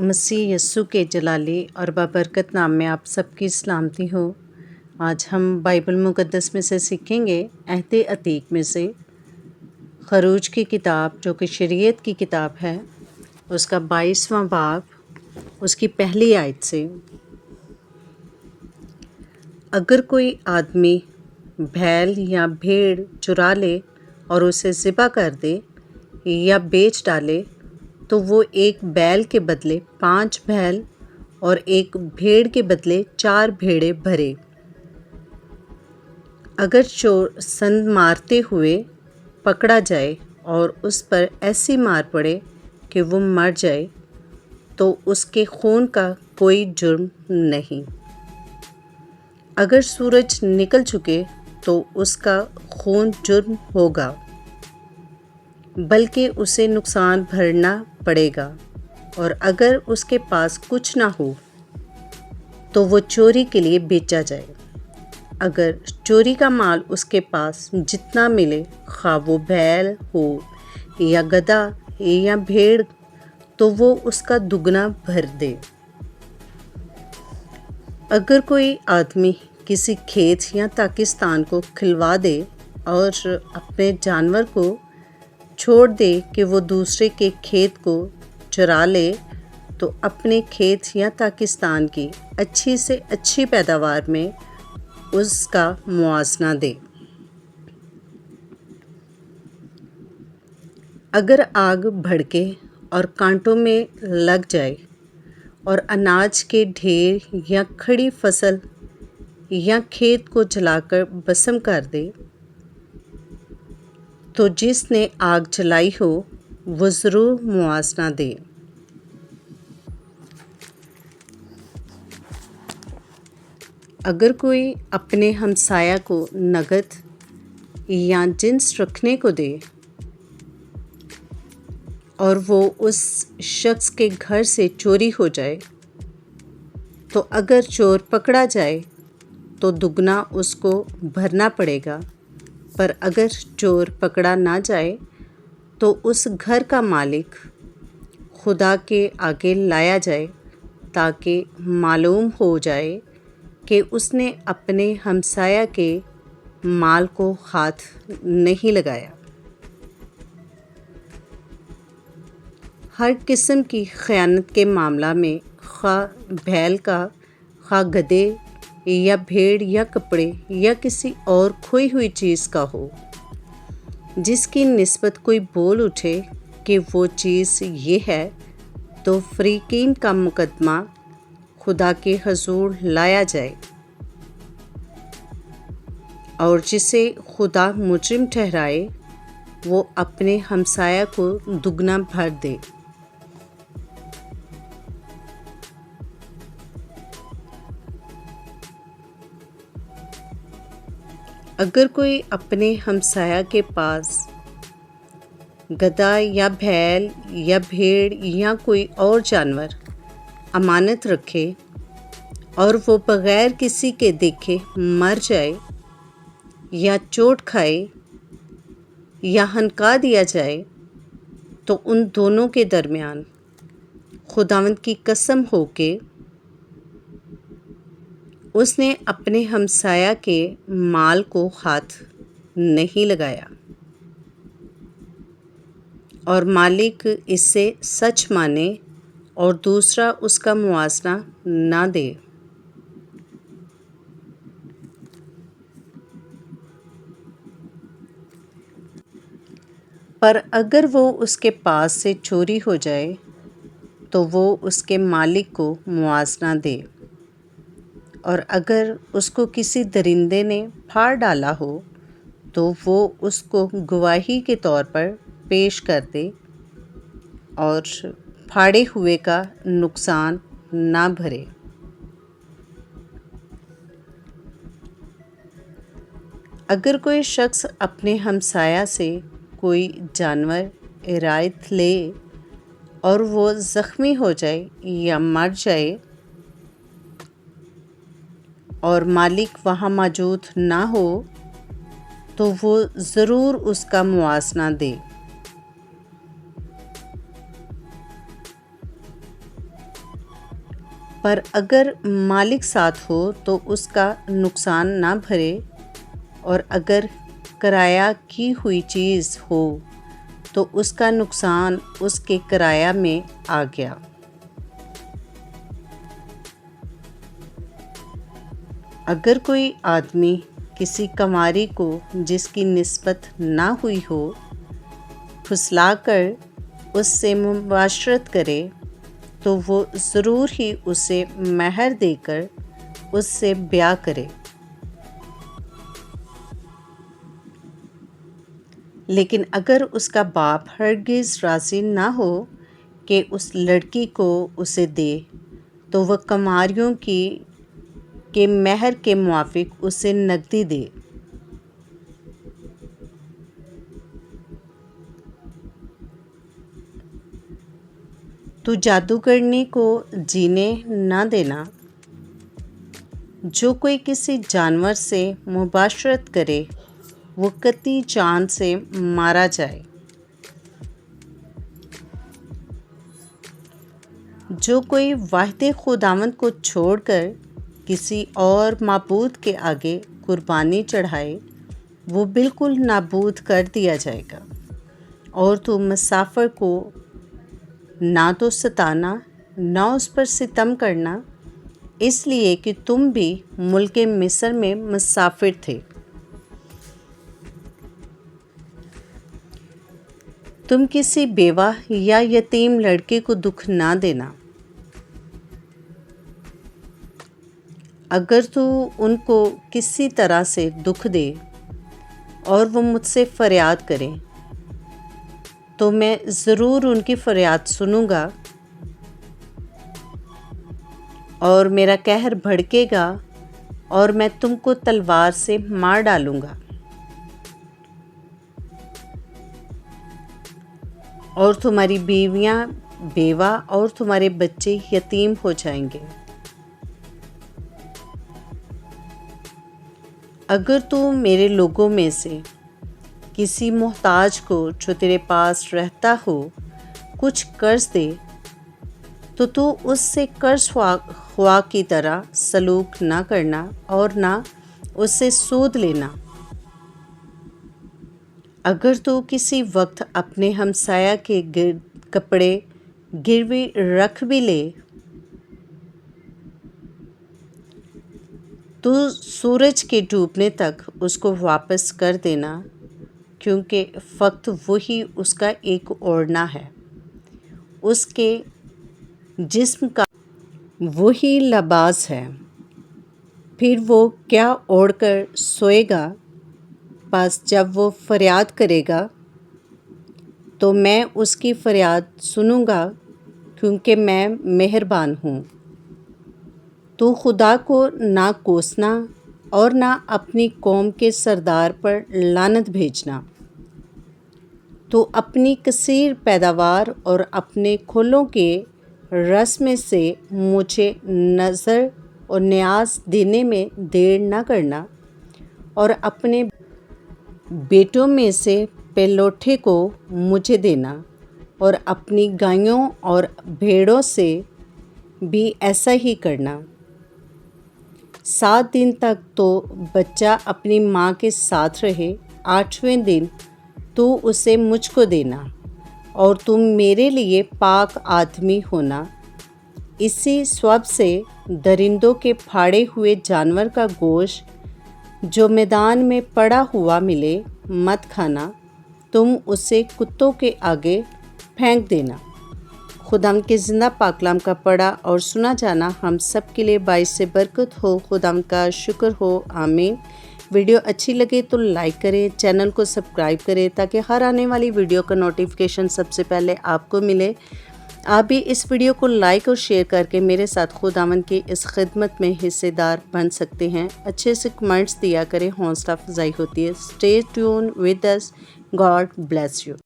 مسیح یسوع کے جلالی اور بابرکت نام میں آپ سب کی سلامتی ہو۔ آج ہم بائبل مقدس میں سے سیکھیں گے عہد عتیق میں سے خروج کی کتاب جو کہ شریعت کی کتاب ہے، اس کا 22واں باب، اس کی پہلی آیت سے۔ اگر کوئی آدمی بھیڑ یا بھیڑ چرا لے اور اسے ذبح کر دے یا بیچ ڈالے تو وہ ایک بیل کے بدلے 5 بیل اور ایک بھیڑ کے بدلے 4 بھیڑیں بھرے۔ اگر چور سند مارتے ہوئے پکڑا جائے اور اس پر ایسی مار پڑے کہ وہ مر جائے تو اس کے خون کا کوئی جرم نہیں۔ اگر سورج نکل چکے تو اس کا خون جرم ہوگا، بلکہ اسے نقصان بھرنا پڑے گا، اور اگر اس کے پاس کچھ نہ ہو تو وہ چوری کے لیے بیچا جائے۔ اگر چوری کا مال اس کے پاس جتنا ملے، خواہ وہ بیل ہو یا گدھا یا بھیڑ، تو وہ اس کا دگنا بھر دے۔ اگر کوئی آدمی کسی کھیت یا تاکستان کو کھلوا دے اور اپنے جانور کو چھوڑ دے کہ وہ دوسرے کے کھیت کو چرا لے تو اپنے کھیت یا تاکستان کی اچھی سے اچھی پیداوار میں اس کا موازنہ دے۔ اگر آگ بھڑکے اور کانٹوں میں لگ جائے اور اناج کے ڈھیر یا کھڑی فصل یا کھیت کو جلا کر بھسم کر دے تو جس نے آگ جلائی ہو وہ ضرور موازنہ دے۔ اگر کوئی اپنے ہمسایہ کو نقد یا جنس رکھنے کو دے اور وہ اس شخص کے گھر سے چوری ہو جائے تو اگر چور پکڑا جائے تو دگنا اس کو بھرنا پڑے گا، پر اگر چور پکڑا نہ جائے تو اس گھر کا مالک خدا کے آگے لایا جائے تاکہ معلوم ہو جائے کہ اس نے اپنے ہمسایہ کے مال کو ہاتھ نہیں لگایا۔ ہر قسم کی خیانت کے معاملہ میں، خواہ بیل کا، خواہ گدھے یا بھیڑ یا کپڑے یا کسی اور کھوئی ہوئی چیز کا ہو، جس کی نسبت کوئی بول اٹھے کہ وہ چیز یہ ہے، تو فریقین کا مقدمہ خدا کے حضور لایا جائے، اور جسے خدا مجرم ٹھہرائے وہ اپنے ہمسایہ کو دگنا بھر دے۔ اگر کوئی اپنے ہمسایہ کے پاس گدھا یا بیل یا بھیڑ یا کوئی اور جانور امانت رکھے اور وہ بغیر کسی کے دیکھے مر جائے یا چوٹ کھائے یا ہنکا دیا جائے تو ان دونوں کے درمیان خداوند کی قسم ہو کہ اس نے اپنے ہمسایہ کے مال کو ہاتھ نہیں لگایا، اور مالک اس سے سچ مانے اور دوسرا اس کا موازنہ نہ دے۔ پر اگر وہ اس کے پاس سے چوری ہو جائے تو وہ اس کے مالک کو موازنہ دے، اور اگر اس کو کسی درندے نے پھاڑ ڈالا ہو تو وہ اس کو گواہی کے طور پر پیش کر دے اور پھاڑے ہوئے کا نقصان نہ بھرے۔ اگر کوئی شخص اپنے ہمسایہ سے کوئی جانور عیرات لے اور وہ زخمی ہو جائے یا مر جائے اور مالک وہاں موجود نہ ہو تو وہ ضرور اس کا موازنہ دے۔ پر اگر مالک ساتھ ہو تو اس کا نقصان نہ بھرے، اور اگر کرایہ کی ہوئی چیز ہو تو اس کا نقصان اس کے کرایہ میں آ گیا۔ اگر کوئی آدمی کسی کنواری کو جس کی نسبت نہ ہوئی ہو پھسلا کر اس سے مباشرت کرے تو وہ ضرور ہی اسے مہر دے کر اس سے بیاہ کرے، لیکن اگر اس کا باپ ہرگز راضی نہ ہو کہ اس لڑکی کو اسے دے تو وہ کنواریوں کے مہر کے موافق اسے نقدی دے۔ تو جادوگرنی کو جینے نہ دینا۔ جو کوئی کسی جانور سے مباشرت کرے وہ قطعی جان سے مارا جائے۔ جو کوئی واحد خداوند کو چھوڑ کر کسی اور معبود کے آگے قربانی چڑھائے وہ بالکل نابود کر دیا جائے گا۔ اور تو مسافر کو نہ تو ستانا نہ اس پر ستم کرنا، اس لیے کہ تم بھی ملک مصر میں مسافر تھے۔ تم کسی بیوہ یا یتیم لڑکے کو دکھ نہ دینا۔ اگر تو ان کو کسی طرح سے دکھ دے اور وہ مجھ سے فریاد کریں تو میں ضرور ان کی فریاد سنوں گا، اور میرا قہر بھڑکے گا اور میں تم کو تلوار سے مار ڈالوں گا، اور تمہاری بیویاں بیوہ اور تمہارے بچے یتیم ہو جائیں گے۔ اگر تو میرے لوگوں میں سے کسی محتاج کو جو تیرے پاس رہتا ہو کچھ قرض دے تو اس سے قرض خواہ کی طرح سلوک نہ کرنا اور نہ اس سے سود لینا۔ اگر تو کسی وقت اپنے ہمسایہ کے کپڑے گروی رکھ بھی لے تو سورج کے ڈوبنے تک اس کو واپس کر دینا، کیونکہ فقط وہی اس کا ایک اوڑھنا ہے، اس کے جسم کا وہی لباس ہے، پھر وہ کیا اوڑھ کر سوئے گا؟ پس جب وہ فریاد کرے گا تو میں اس کی فریاد سنوں گا، کیونکہ میں مہربان ہوں۔ تو خدا کو نہ کوسنا اور نہ اپنی قوم کے سردار پر لعنت بھیجنا۔ تو اپنی کثیر پیداوار اور اپنے کھولوں کے رس میں سے مجھے نظر اور نیاز دینے میں دیر نہ کرنا، اور اپنے بیٹوں میں سے پہلوٹھے کو مجھے دینا، اور اپنی گائیوں اور بھیڑوں سے بھی ایسا ہی کرنا۔ 7 دن تک تو بچہ اپنی ماں کے ساتھ رہے، 8ویں دن تو اسے مجھ کو دینا، اور تم میرے لیے پاک آدمی ہونا۔ اسی سبب سے درندوں کے پھاڑے ہوئے جانور کا گوشت جو میدان میں پڑا ہوا ملے مت کھانا، تم اسے کتوں کے آگے پھینک دینا۔ خداوند کے زندہ پاک کلام کا پڑھا اور سنا جانا ہم سب کے لیے باعث برکت ہو۔ خداوند کا شکر ہو، آمین۔ ویڈیو اچھی لگے تو لائک کریں، چینل کو سبسکرائب کریں تاکہ ہر آنے والی ویڈیو کا نوٹیفیکیشن سب سے پہلے آپ کو ملے۔ آپ بھی اس ویڈیو کو لائک اور شیئر کر کے میرے ساتھ خداوند کی اس خدمت میں حصے دار بن سکتے ہیں۔ اچھے سے کمنٹس دیا کریں، حوصلہ افزائی ہوتی ہے۔ Stay tuned with us, God bless you.